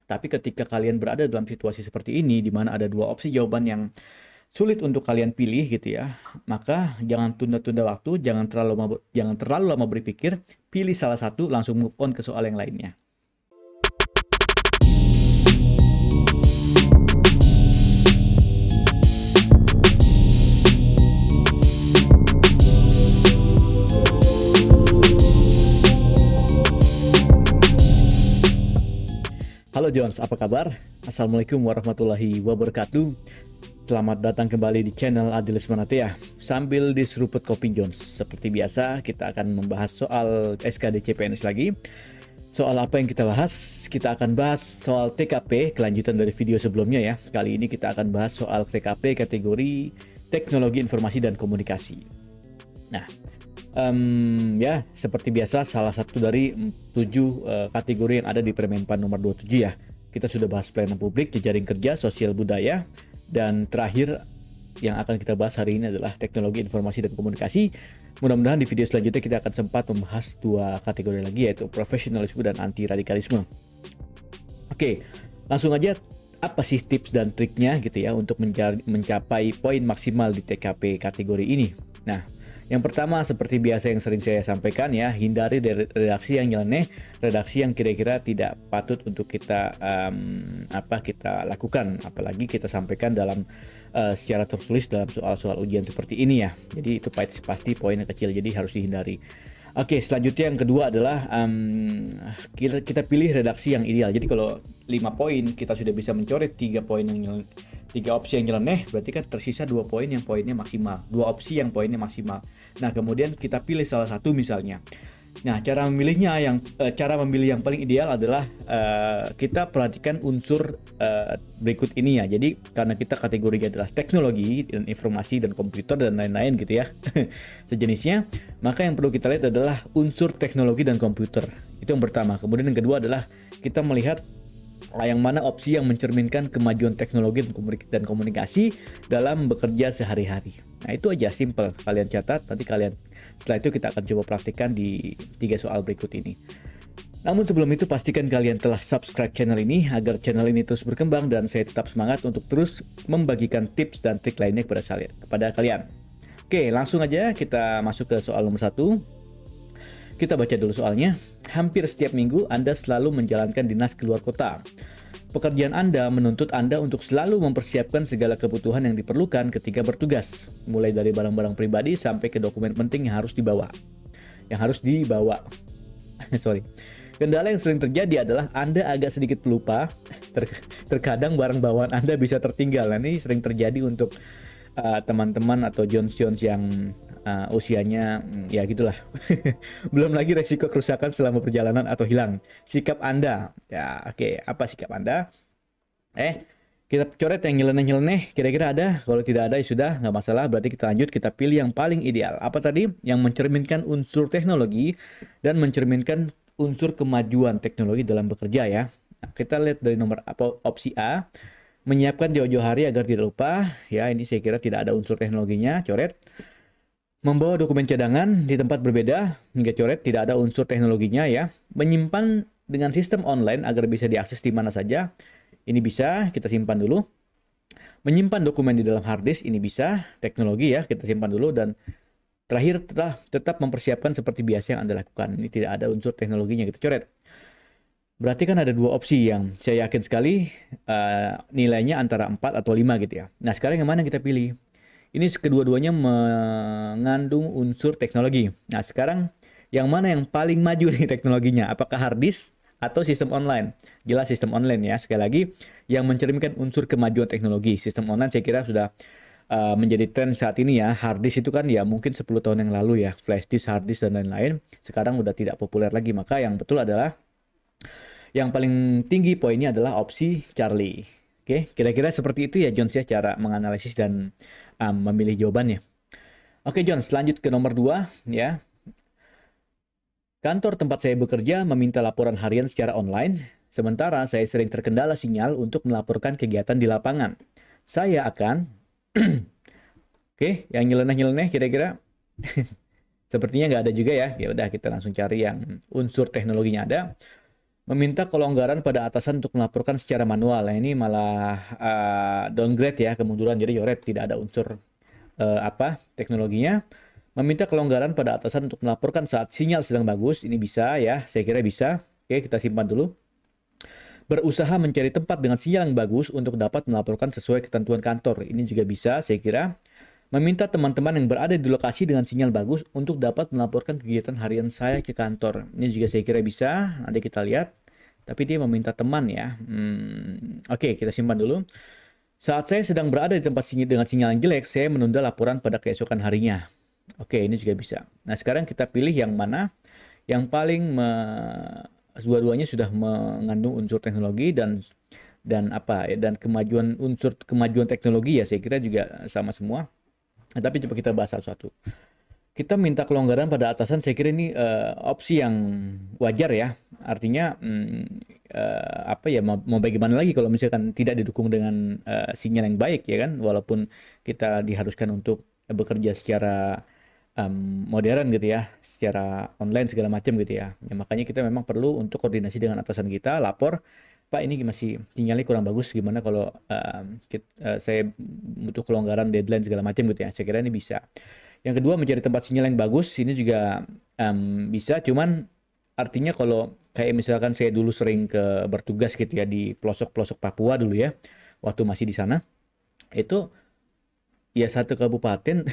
Tapi ketika kalian berada dalam situasi seperti ini, di mana ada dua opsi jawaban yang sulit untuk kalian pilih gitu ya, maka jangan tunda-tunda waktu, jangan terlalu lama berpikir, pilih salah satu, langsung move on ke soal yang lainnya. Halo Jones, apa kabar? Assalamualaikum warahmatullahi wabarakatuh. Selamat datang kembali di channel Adilis Manatea. Sambil diseruput kopi Jones, seperti biasa kita akan membahas soal SKD CPNS lagi. Soal apa yang kita bahas? Kita akan bahas soal TKP, kelanjutan dari video sebelumnya ya. Kali ini kita akan bahas soal TKP kategori Teknologi Informasi dan Komunikasi. Nah, ya seperti biasa salah satu dari 7 kategori yang ada di Permenpan nomor 27 ya. Kita sudah bahas pelayanan publik, jejaring kerja, sosial budaya, dan terakhir yang akan kita bahas hari ini adalah teknologi informasi dan komunikasi. Mudah-mudahan di video selanjutnya kita akan sempat membahas 2 kategori lagi, yaitu profesionalisme dan anti radikalisme. Oke, langsung aja, apa sih tips dan triknya gitu ya untuk mencapai poin maksimal di TKP kategori ini? Nah, yang pertama seperti biasa yang sering saya sampaikan ya, hindari dari redaksi yang nyeleneh, redaksi yang kira-kira tidak patut untuk kita kita lakukan, apalagi kita sampaikan dalam secara tertulis dalam soal-soal ujian seperti ini ya. Jadi itu pasti poin yang kecil, jadi harus dihindari. Oke, selanjutnya yang kedua adalah kita pilih redaksi yang ideal. Jadi kalau 5 poin kita sudah bisa mencoret 3 opsi yang nyeleneh, berarti kan tersisa 2 poin yang poinnya maksimal, 2 opsi yang poinnya maksimal. Nah, kemudian kita pilih salah satu misalnya. Nah, cara memilih yang paling ideal adalah kita perhatikan unsur berikut ini ya. Jadi karena kita kategorinya adalah teknologi dan informasi dan komputer dan lain-lain gitu ya, sejenisnya, maka yang perlu kita lihat adalah unsur teknologi dan komputer. Itu yang pertama. Kemudian yang kedua adalah kita melihat yang mana opsi yang mencerminkan kemajuan teknologi dan komunikasi dalam bekerja sehari-hari. Nah, itu aja, simple. Kalian catat, nanti setelah itu kita akan coba praktikkan di 3 soal berikut ini. Namun sebelum itu pastikan kalian telah subscribe channel ini agar channel ini terus berkembang dan saya tetap semangat untuk terus membagikan tips dan trik lainnya kepada kalian. Oke, langsung aja kita masuk ke soal nomor 1. Kita baca dulu soalnya. Hampir setiap minggu Anda selalu menjalankan dinas keluar kota. Pekerjaan Anda menuntut Anda untuk selalu mempersiapkan segala kebutuhan yang diperlukan ketika bertugas, mulai dari barang-barang pribadi sampai ke dokumen penting yang harus dibawa. Sorry. Kendala yang sering terjadi adalah Anda agak sedikit pelupa. Terkadang barang bawaan Anda bisa tertinggal. Nah, ini sering terjadi untuk teman-teman atau Jones yang usianya ya gitulah. Belum lagi resiko kerusakan selama perjalanan atau hilang. Sikap Anda, ya oke, apa sikap Anda? Kita coret yang nyeleneh-nyeleneh, kira-kira ada? Kalau tidak ada ya sudah, nggak masalah. Berarti kita lanjut, kita pilih yang paling ideal. Apa tadi? Yang mencerminkan unsur teknologi dan mencerminkan unsur kemajuan teknologi dalam bekerja ya. Nah, kita lihat dari opsi A. Menyiapkan jauh-jauh hari agar tidak lupa. Ya, ini saya kira tidak ada unsur teknologinya, coret. Membawa dokumen cadangan di tempat berbeda, hingga coret, tidak ada unsur teknologinya ya. Menyimpan dengan sistem online agar bisa diakses di mana saja. Ini bisa, kita simpan dulu. Menyimpan dokumen di dalam hard disk, ini bisa, teknologi ya, kita simpan dulu. Dan terakhir, tetap mempersiapkan seperti biasa yang Anda lakukan. Ini tidak ada unsur teknologinya, kita coret. Berarti kan ada 2 opsi yang saya yakin sekali nilainya antara 4 atau 5 gitu ya. Nah, sekarang yang mana kita pilih? Ini kedua-duanya mengandung unsur teknologi. Nah, sekarang yang mana yang paling maju nih teknologinya? Apakah hard disk atau sistem online? Jelas sistem online ya. Sekali lagi, yang mencerminkan unsur kemajuan teknologi. Sistem online saya kira sudah menjadi tren saat ini ya. Hard disk itu kan ya mungkin 10 tahun yang lalu ya. Flash disk, hard disk, dan lain-lain. Sekarang udah tidak populer lagi. Maka yang betul adalah yang paling tinggi poinnya adalah opsi Charlie. Oke, kira-kira seperti itu ya Jones ya cara menganalisis dan memilih jawabannya. Oke Jones, lanjut ke nomor 2 ya. Kantor tempat saya bekerja meminta laporan harian secara online, sementara saya sering terkendala sinyal untuk melaporkan kegiatan di lapangan. Saya akan Oke, yang nyeleneh-nyeleneh kira-kira sepertinya nggak ada juga ya. Ya udah kita langsung cari yang unsur teknologinya ada. Meminta kelonggaran pada atasan untuk melaporkan secara manual. Nah, ini malah downgrade ya, kemunduran. Jadi Yoret tidak ada unsur teknologinya. Meminta kelonggaran pada atasan untuk melaporkan saat sinyal sedang bagus. Ini bisa ya, saya kira bisa. Oke, kita simpan dulu. Berusaha mencari tempat dengan sinyal yang bagus untuk dapat melaporkan sesuai ketentuan kantor. Ini juga bisa, saya kira. Meminta teman-teman yang berada di lokasi dengan sinyal bagus untuk dapat melaporkan kegiatan harian saya ke kantor. Ini juga saya kira bisa, nanti kita lihat. Tapi dia meminta teman ya. Oke, kita simpan dulu. Saat saya sedang berada di tempat dengan sinyal yang jelek, saya menunda laporan pada keesokan harinya. Oke, ini juga bisa. Nah, sekarang kita pilih yang mana yang paling dua-duanya sudah mengandung unsur teknologi dan kemajuan teknologi ya saya kira juga sama semua. Nah, tapi coba kita bahas satu-satu. Kita minta kelonggaran pada atasan, saya kira ini opsi yang wajar ya. Artinya mau bagaimana lagi kalau misalkan tidak didukung dengan sinyal yang baik ya kan, walaupun kita diharuskan untuk bekerja secara modern gitu ya, secara online segala macam gitu ya. Ya. Makanya kita memang perlu untuk koordinasi dengan atasan kita, lapor, Pak ini masih sinyalnya kurang bagus, gimana kalau saya butuh kelonggaran deadline segala macam gitu ya. Saya kira ini bisa. Yang kedua mencari tempat sinyal yang bagus, ini juga bisa, cuman artinya kalau kayak misalkan saya dulu sering bertugas gitu ya di pelosok-pelosok Papua dulu ya, waktu masih di sana, itu ya satu kabupaten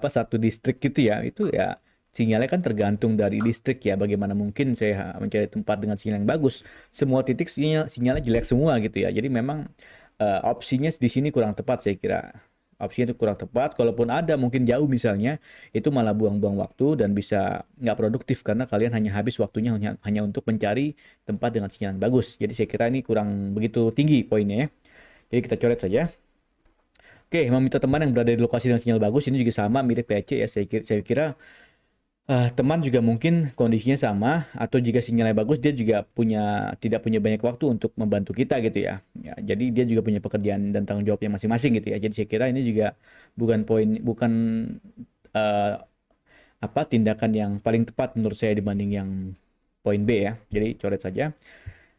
satu distrik gitu ya, itu ya sinyalnya kan tergantung dari distrik ya. Bagaimana mungkin saya mencari tempat dengan sinyal yang bagus, semua titik sinyalnya jelek semua gitu ya. Jadi memang opsinya di sini kurang tepat saya kira. Opsinya itu kurang tepat, kalaupun ada mungkin jauh misalnya, itu malah buang-buang waktu dan bisa nggak produktif karena kalian hanya habis waktunya hanya untuk mencari tempat dengan sinyal yang bagus. Jadi saya kira ini kurang begitu tinggi poinnya ya. Jadi kita coret saja. Oke, meminta teman yang berada di lokasi dengan sinyal bagus, ini juga sama mirip PC ya. Saya kira teman juga mungkin kondisinya sama, atau jika sinyalnya bagus dia juga tidak punya banyak waktu untuk membantu kita gitu ya. Ya, jadi dia juga punya pekerjaan dan tanggung jawabnya masing-masing gitu ya. Jadi saya kira ini juga bukan eh, tindakan yang paling tepat menurut saya dibanding yang poin B ya. Jadi coret saja.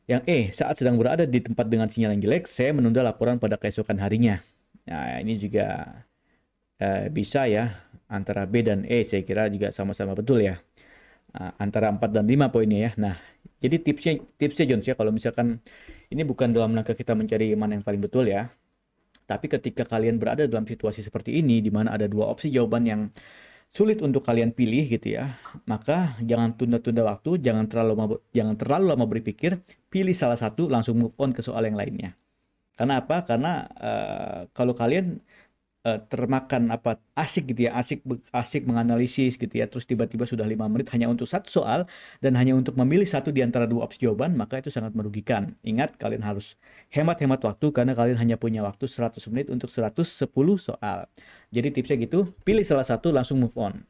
Yang E, saat sedang berada di tempat dengan sinyal yang jelek, saya menunda laporan pada keesokan harinya. Nah, ini juga bisa ya, antara B dan E saya kira juga sama-sama betul ya. Antara 4 dan 5 poinnya ya. Nah, jadi tipsnya Jones ya, kalau misalkan ini bukan dalam rangka kita mencari mana yang paling betul ya. Tapi ketika kalian berada dalam situasi seperti ini, di mana ada dua opsi jawaban yang sulit untuk kalian pilih gitu ya, maka jangan tunda-tunda waktu, jangan terlalu lama berpikir, pilih salah satu, langsung move on ke soal yang lainnya. Karena apa? Karena kalau kalian termakan asik gitu ya, asik menganalisis gitu ya, terus tiba-tiba sudah 5 menit hanya untuk satu soal dan hanya untuk memilih satu di antara dua opsi jawaban, maka itu sangat merugikan. Ingat, kalian harus hemat-hemat waktu karena kalian hanya punya waktu 100 menit untuk 110 soal. Jadi tipsnya gitu, pilih salah satu langsung move on.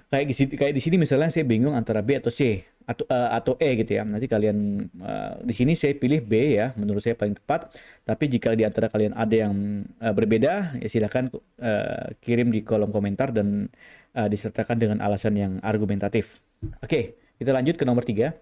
Kayak di sini misalnya saya bingung antara B atau C atau E gitu ya. Nanti kalian di sini saya pilih B ya, menurut saya paling tepat. Tapi jika di antara kalian ada yang berbeda, ya silakan kirim di kolom komentar dan disertakan dengan alasan yang argumentatif. Oke, kita lanjut ke nomor 3.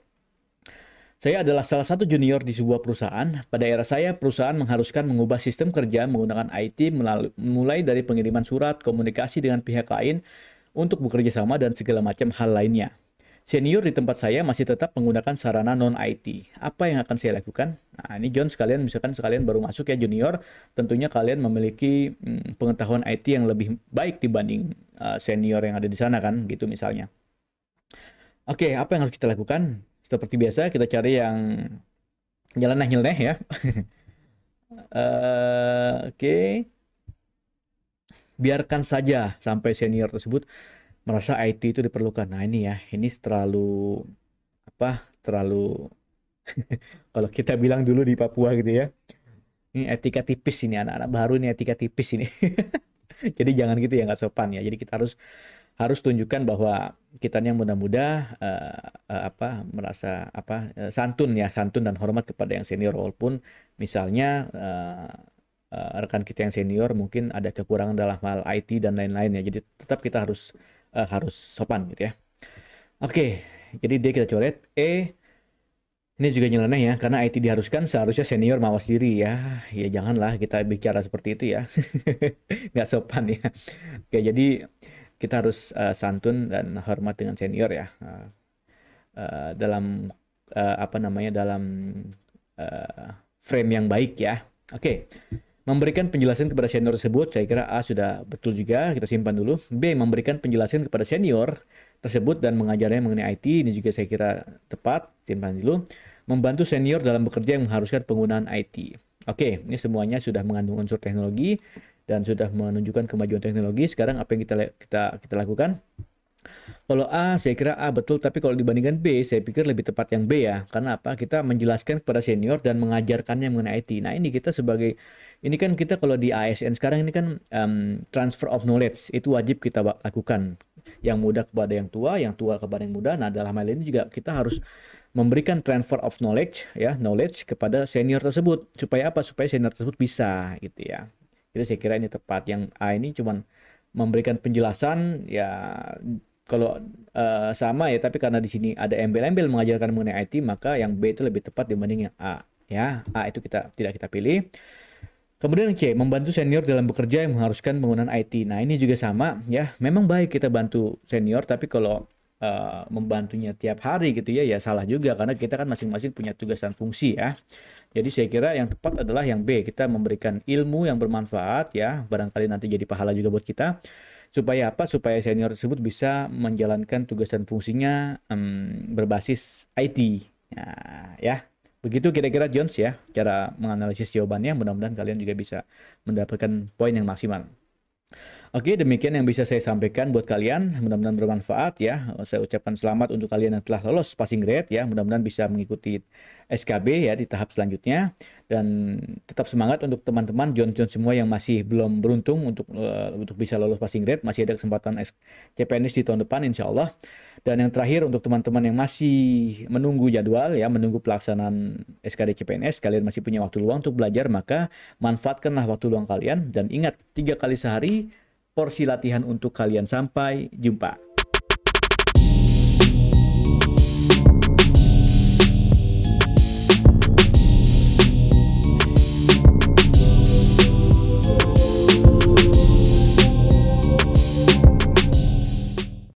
Saya adalah salah satu junior di sebuah perusahaan. Pada era saya, perusahaan mengharuskan mengubah sistem kerja menggunakan IT mulai dari pengiriman surat, komunikasi dengan pihak lain untuk bekerja sama dan segala macam hal lainnya. Senior di tempat saya masih tetap menggunakan sarana non-IT. Apa yang akan saya lakukan? Nah, ini John, misalkan sekalian baru masuk ya junior, tentunya kalian memiliki pengetahuan IT yang lebih baik dibanding senior yang ada di sana kan, gitu misalnya. Oke, apa yang harus kita lakukan? Seperti biasa, kita cari yang nyeleneh-nyeleneh ya. Oke. Biarkan saja sampai senior tersebut merasa IT itu diperlukan. Nah ini ya, ini terlalu kalau kita bilang dulu di Papua gitu ya, ini etika tipis ini, anak-anak baru ini etika tipis ini. Jadi jangan gitu ya, nggak sopan ya. Jadi kita harus tunjukkan bahwa kita yang muda-muda merasa santun ya, santun dan hormat kepada yang senior, walaupun misalnya rekan kita yang senior mungkin ada kekurangan dalam hal IT dan lain-lain ya. Jadi tetap kita harus sopan gitu ya. Oke, jadi D kita coret. E, Ini juga nyeleneh ya, karena IT diharuskan seharusnya senior mawas diri ya. Ya janganlah kita bicara seperti itu ya. Nggak sopan ya. Oke, jadi kita harus santun dan hormat dengan senior ya. Dalam apa namanya, dalam frame yang baik ya. Oke. Memberikan penjelasan kepada senior tersebut, saya kira A sudah betul juga, kita simpan dulu. B, memberikan penjelasan kepada senior tersebut dan mengajarnya mengenai IT, ini juga saya kira tepat, simpan dulu. Membantu senior dalam bekerja yang mengharuskan penggunaan IT. Oke, ini semuanya sudah mengandung unsur teknologi dan sudah menunjukkan kemajuan teknologi. Sekarang apa yang kita lakukan? Kalau A, saya kira A betul, tapi kalau dibandingkan B, saya pikir lebih tepat yang B ya. Karena apa? Kita menjelaskan kepada senior dan mengajarkannya mengenai IT. Nah, ini kita sebagai, ini kan kita kalau di ASN sekarang ini kan transfer of knowledge, itu wajib kita lakukan. Yang muda kepada yang tua kepada yang muda. Nah, dalam hal ini juga kita harus memberikan transfer of knowledge, ya, knowledge kepada senior tersebut. Supaya apa? Supaya senior tersebut bisa, gitu ya. Jadi saya kira ini tepat. Yang A ini cuman memberikan penjelasan, ya kalau sama ya, tapi karena di sini ada embel-embel mengajarkan mengenai IT, maka yang B itu lebih tepat dibanding yang A. Ya, A itu tidak kita pilih. Kemudian C, membantu senior dalam bekerja yang mengharuskan penggunaan IT. Nah, ini juga sama ya. Memang baik kita bantu senior, tapi kalau membantunya tiap hari gitu ya, ya salah juga karena kita kan masing-masing punya tugas dan fungsi ya. Jadi saya kira yang tepat adalah yang B, kita memberikan ilmu yang bermanfaat ya, barangkali nanti jadi pahala juga buat kita. Supaya apa? Supaya senior tersebut bisa menjalankan tugas dan fungsinya berbasis IT. Nah, ya, begitu kira-kira Jones ya, cara menganalisis jawabannya. Mudah-mudahan kalian juga bisa mendapatkan poin yang maksimal. Oke, demikian yang bisa saya sampaikan buat kalian. Mudah-mudahan bermanfaat ya. Saya ucapkan selamat untuk kalian yang telah lolos passing grade ya. Mudah-mudahan bisa mengikuti SKB ya di tahap selanjutnya. Dan tetap semangat untuk teman-teman John semua yang masih belum beruntung untuk bisa lolos passing grade. Masih ada kesempatan CPNS di tahun depan insya Allah. Dan yang terakhir untuk teman-teman yang masih menunggu jadwal ya, menunggu pelaksanaan SKD CPNS, kalian masih punya waktu luang untuk belajar, maka manfaatkanlah waktu luang kalian. Dan ingat, 3 kali sehari porsi latihan untuk kalian. Sampai jumpa.